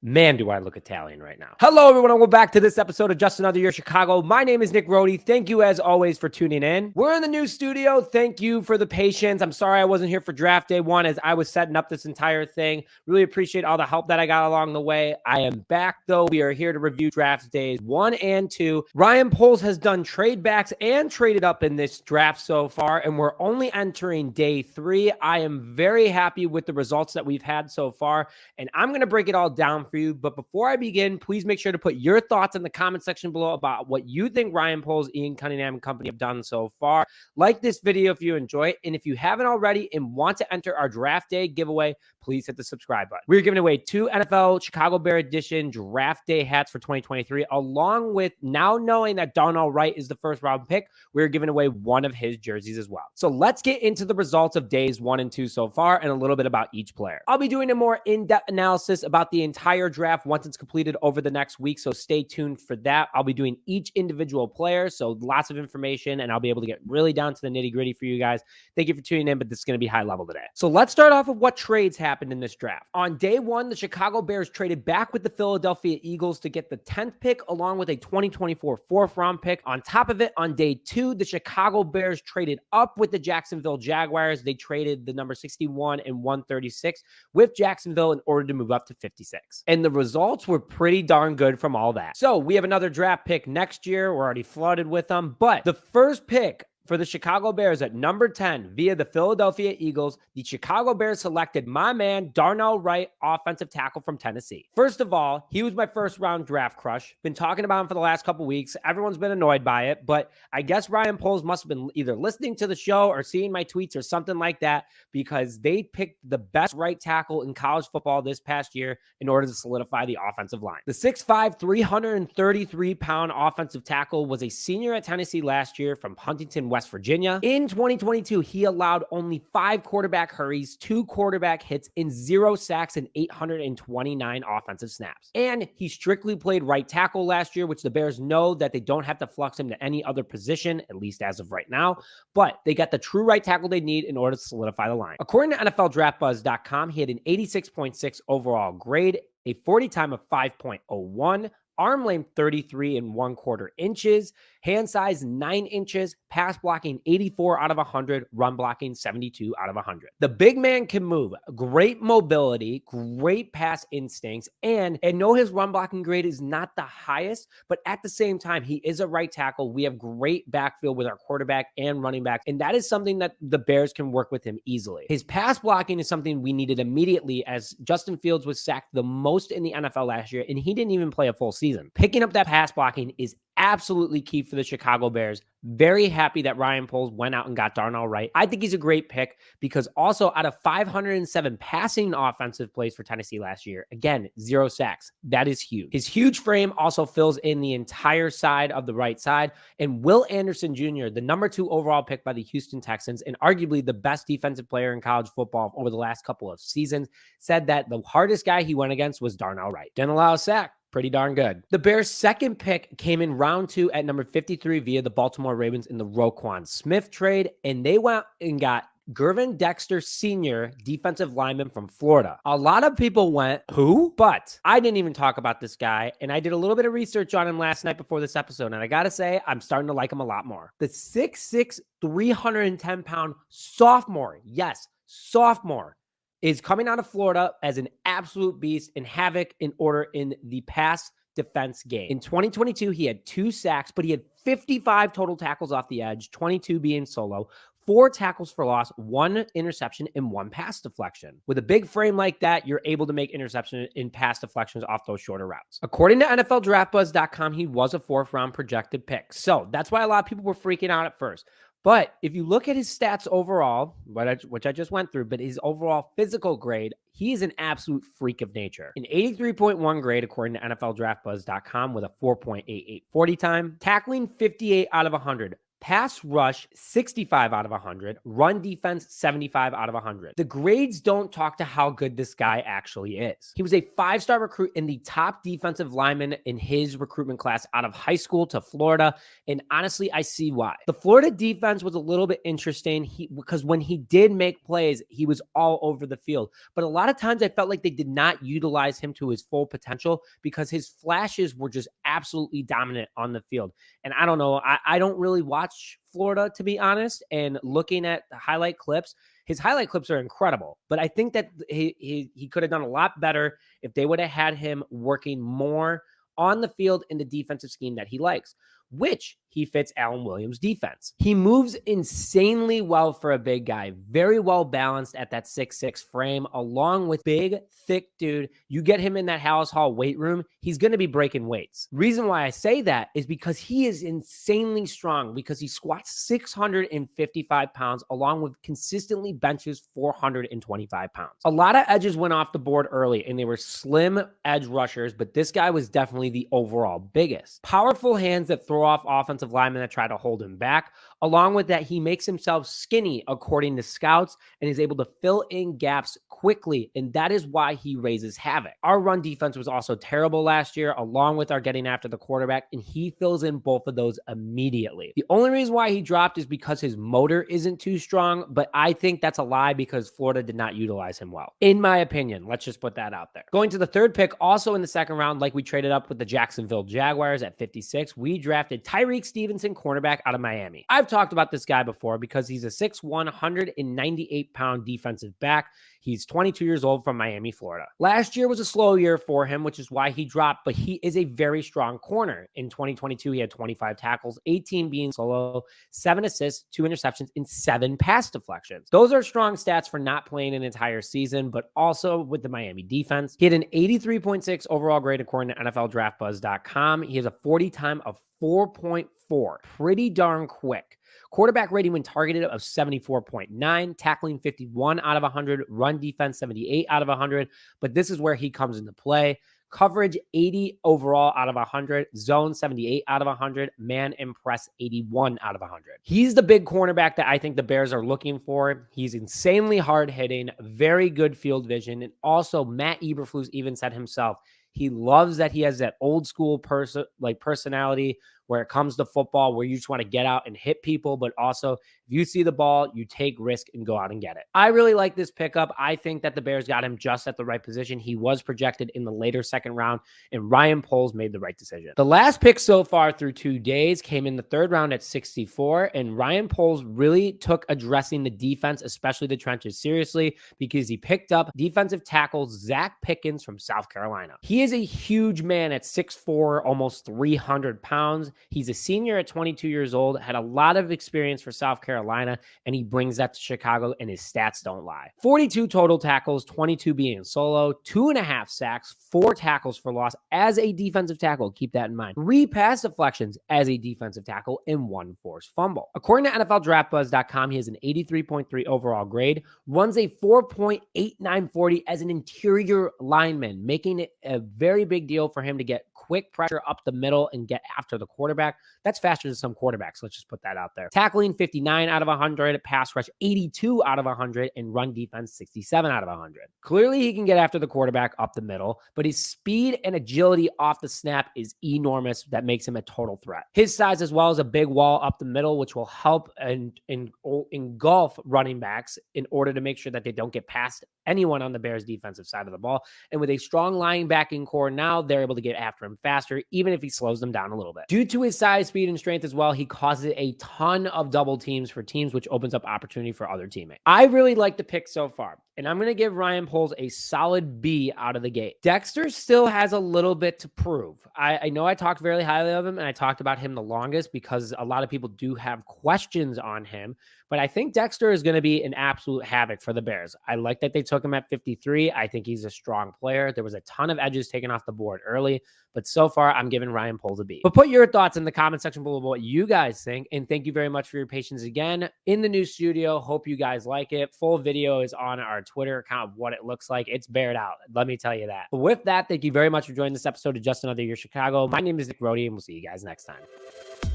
Man, do I look Italian right now. Hello, everyone, and welcome back to this episode of Just Another Year Chicago. My name is Nick Rohde. Thank you, as always, for tuning in. We're in the new studio. Thank you for the patience. I'm sorry I wasn't here for draft day one as I was setting up this entire thing. Really appreciate all the help that I got along the way. I am back, though. We are here to review draft days 1 and 2. Ryan Poles has done trade backs and traded up in this draft so far, and we're only entering day 3. I am very happy with the results that we've had so far, and I'm going to break it all down for you. But before I begin, please make sure to put your thoughts in the comment section below about what you think Ryan Poles, Ian Cunningham, and company have done so far. Like this video if you enjoy it. And if you haven't already and want to enter our draft day giveaway, please hit the subscribe button. We're giving away 2 NFL Chicago Bear Edition draft day hats for 2023, along with now knowing that Darnell Wright is the first round pick, we're giving away one of his jerseys as well. So let's get into the results of days 1 and 2 so far and a little bit about each player. I'll be doing a more in-depth analysis about the entire draft once it's completed over the next week, so stay tuned for that. I'll be doing each individual player, so lots of information, and I'll be able to get really down to the nitty-gritty for you guys. Thank you for tuning in, but this is going to be high level today. So let's start off with what trades happened in this draft. On day 1, the Chicago Bears traded back with the Philadelphia Eagles to get the 10th pick along with a 2024 4th-round pick. On top of it, on day 2, the Chicago Bears traded up with the Jacksonville Jaguars. They traded the number 61 and 136 with Jacksonville in order to move up to 56. And the results were pretty darn good from all that. So we have another draft pick next year. We're already flooded with them. But the first pick for the Chicago Bears at number 10 via the Philadelphia Eagles, the Chicago Bears selected my man, Darnell Wright, offensive tackle from Tennessee. First of all, he was my first round draft crush. Been talking about him for the last couple weeks. Everyone's been annoyed by it, but I guess Ryan Poles must have been either listening to the show or seeing my tweets or something like that, because they picked the best right tackle in college football this past year in order to solidify the offensive line. The 6'5", 333-pound offensive tackle was a senior at Tennessee last year from Huntington, West Virginia. In 2022, he allowed only 5 quarterback hurries, 2 quarterback hits, and 0 sacks in 829 offensive snaps. And he strictly played right tackle last year, which the Bears know that they don't have to flux him to any other position, at least as of right now. But they got the true right tackle they need in order to solidify the line. According to NFLDraftBuzz.com, he had an 86.6 overall grade, a 40 time of 5.01, arm length 33 1/4 inches, hand size 9 inches, pass blocking 84 out of 100, run blocking 72 out of 100. The big man can move, great mobility, great pass instincts, and I know his run blocking grade is not the highest, but at the same time, he is a right tackle. We have great backfield with our quarterback and running back, and that is something that the Bears can work with him easily. His pass blocking is something we needed immediately, as Justin Fields was sacked the most in the NFL last year, and he didn't even play a full season. Picking up that pass blocking is absolutely key for the Chicago Bears. Very happy that Ryan Poles went out and got Darnell Wright. I think he's a great pick because also out of 507 passing offensive plays for Tennessee last year, again, 0 sacks. That is huge. His huge frame also fills in the entire side of the right side. And Will Anderson Jr., the number 2 overall pick by the Houston Texans and arguably the best defensive player in college football over the last couple of seasons, said that the hardest guy he went against was Darnell Wright. Didn't allow a sack. Pretty darn good. The Bears' second pick came in round 2 at number 53 via the Baltimore Ravens in the Roquan Smith trade, and they went and got Gervon Dexter, senior defensive lineman from Florida. A lot of people went, who? But I didn't even talk about this guy, and I did a little bit of research on him last night before this episode, and I gotta say, I'm starting to like him a lot more. The 6'6", 310-pound sophomore, yes, sophomore, is coming out of Florida as an absolute beast and havoc in order in the pass defense game. In 2022, he had 2 sacks, but he had 55 total tackles off the edge, 22 being solo, 4 tackles for loss, 1 interception, and 1 pass deflection. With a big frame like that, you're able to make interception and pass deflections off those shorter routes. According to NFLDraftBuzz.com, he was a 4th-round projected pick. So that's why a lot of people were freaking out at first. But if you look at his stats overall, which I just went through, but his overall physical grade, he is an absolute freak of nature. An 83.1 grade, according to NFLDraftBuzz.com, with a 4.88 40 time. Tackling 58 out of 100. pass rush 65 out of 100, run defense 75 out of 100. The grades don't talk to how good this guy actually is. He was a 5-star recruit in the top defensive lineman in his recruitment class out of high school to Florida, and honestly, I see why. The Florida defense was a little bit interesting because when he did make plays, he was all over the field, but a lot of times I felt like they did not utilize him to his full potential because his flashes were just absolutely dominant on the field. And I don't know, I don't really watch Florida, to be honest, and looking at the highlight clips, his highlight clips are incredible, but I think that he could have done a lot better if they would have had him working more on the field in the defensive scheme that he likes, which he fits Alan Williams' defense. He moves insanely well for a big guy, very well balanced at that 6'6" frame, along with big, thick dude. You get him in that Hallis Hall weight room, he's going to be breaking weights. Reason why I say that is because he is insanely strong, because he squats 655 pounds, along with consistently benches 425 pounds. A lot of edges went off the board early, and they were slim edge rushers, but this guy was definitely the overall biggest. Powerful hands that throw off offensive linemen that try to hold him back. Along with that, he makes himself skinny according to scouts and is able to fill in gaps quickly, and that is why he raises havoc. Our run defense was also terrible last year, along with our getting after the quarterback, and he fills in both of those immediately. The only reason why he dropped is because his motor isn't too strong, but I think that's a lie because Florida did not utilize him well. In my opinion, let's just put that out there. Going to the third pick, also in the second round, like we traded up with the Jacksonville Jaguars at 56, we drafted Tryrique Stevenson, cornerback out of Miami. I've talked about this guy before because he's a 6'1", 198-pound defensive back. He's 22 years old from Miami, Florida. Last year was a slow year for him, which is why he dropped, but he is a very strong corner. In 2022, he had 25 tackles, 18 being solo, 7 assists, 2 interceptions, and 7 pass deflections. Those are strong stats for not playing an entire season, but also with the Miami defense. He had an 83.6 overall grade according to NFLDraftBuzz.com. He has a 40 time of 4.4. Pretty darn quick. Quarterback rating when targeted of 74.9, tackling 51 out of 100, run defense 78 out of 100, but this is where he comes into play. Coverage 80 overall out of 100, zone 78 out of 100, man and press 81 out of 100. He's the big cornerback that I think the Bears are looking for. He's insanely hard hitting, very good field vision, and Matt Eberflus even said himself, he loves that he has that old school personality where it comes to football, where you just want to get out and hit people, but also if you see the ball, you take risk and go out and get it. I really like this pickup. I think that the Bears got him just at the right position. He was projected in the later second round, and Ryan Poles made the right decision. The last pick so far through 2 days came in the third round at 64, and Ryan Poles really took addressing the defense, especially the trenches, seriously, because he picked up defensive tackle Zaach Pickens from South Carolina. He is a huge man at 6'4", almost 300 pounds. He's a senior at 22 years old, had a lot of experience for South Carolina, and he brings that to Chicago, and his stats don't lie. 42 total tackles, 22 being solo, 2.5 sacks, 4 tackles for loss as a defensive tackle. Keep that in mind. 3 pass deflections as a defensive tackle, and 1 forced fumble. According to NFLDraftBuzz.com, he has an 83.3 overall grade, runs a 4.8940 as an interior lineman, making it a very big deal for him to get quick pressure up the middle and get after the quarterback. That's faster than some quarterbacks. Let's just put that out there. Tackling 59 out of 100, pass rush 82 out of 100, and run defense 67 out of 100. Clearly, he can get after the quarterback up the middle, but his speed and agility off the snap is enormous. That makes him a total threat. His size as well as a big wall up the middle, which will help and engulf running backs in order to make sure that they don't get past anyone on the Bears defensive side of the ball. And with a strong linebacking core now, they're able to get after him faster, even if he slows them down a little bit. Due to his size, speed, and strength as well, he causes a ton of double teams for teams, which opens up opportunity for other teammates. I really like the pick so far, and I'm going to give Ryan Poles a solid B out of the gate. Dexter still has a little bit to prove. I know I talked very highly of him, and I talked about him the longest because a lot of people do have questions on him, but I think Dexter is going to be an absolute havoc for the Bears. I like that they took him at 53. I think he's a strong player. There was a ton of edges taken off the board early, but so far I'm giving Ryan Poles a B. But put your thoughts in the comment section below what you guys think, and thank you very much for your patience again in the new studio. Hope you guys like it. Full video is on our Twitter account of what it looks like. It's bared out, let me tell you that. But with that, thank you very much for joining this episode of Just Another Year Chicago. My name is Nick Rody, and we'll see you guys next time.